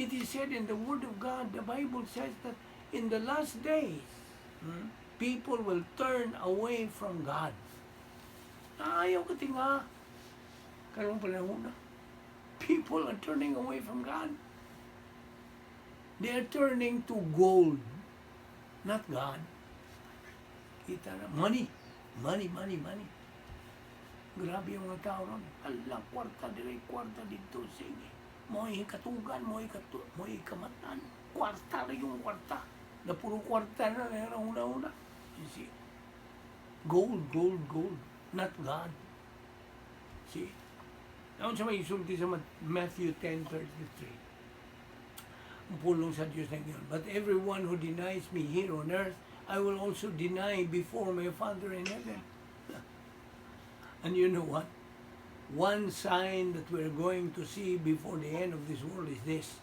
It is said in the Word of God, the Bible says that in the last days, people will turn away from God. Ayaw ka tinga. Karong panahon na. People are turning away from God. They are turning to gold, not God. Kita na, money. Money. Grabe yung mga tao ron. Ala, kwarta dire, kwarta dito. Sige. Mo'y katugan, mo'y kamatan. Kwarta rin yung kwarta. Na puro kwarta na una-una. You see? Gold. Not God. See? Naon sa may isulti sa Matthew 10:33. Ang pulong sa Diyos na yun. But everyone who denies me here on earth, I will also deny before my Father in heaven. And you know what? One sign that we're going to see before the end of this world is this.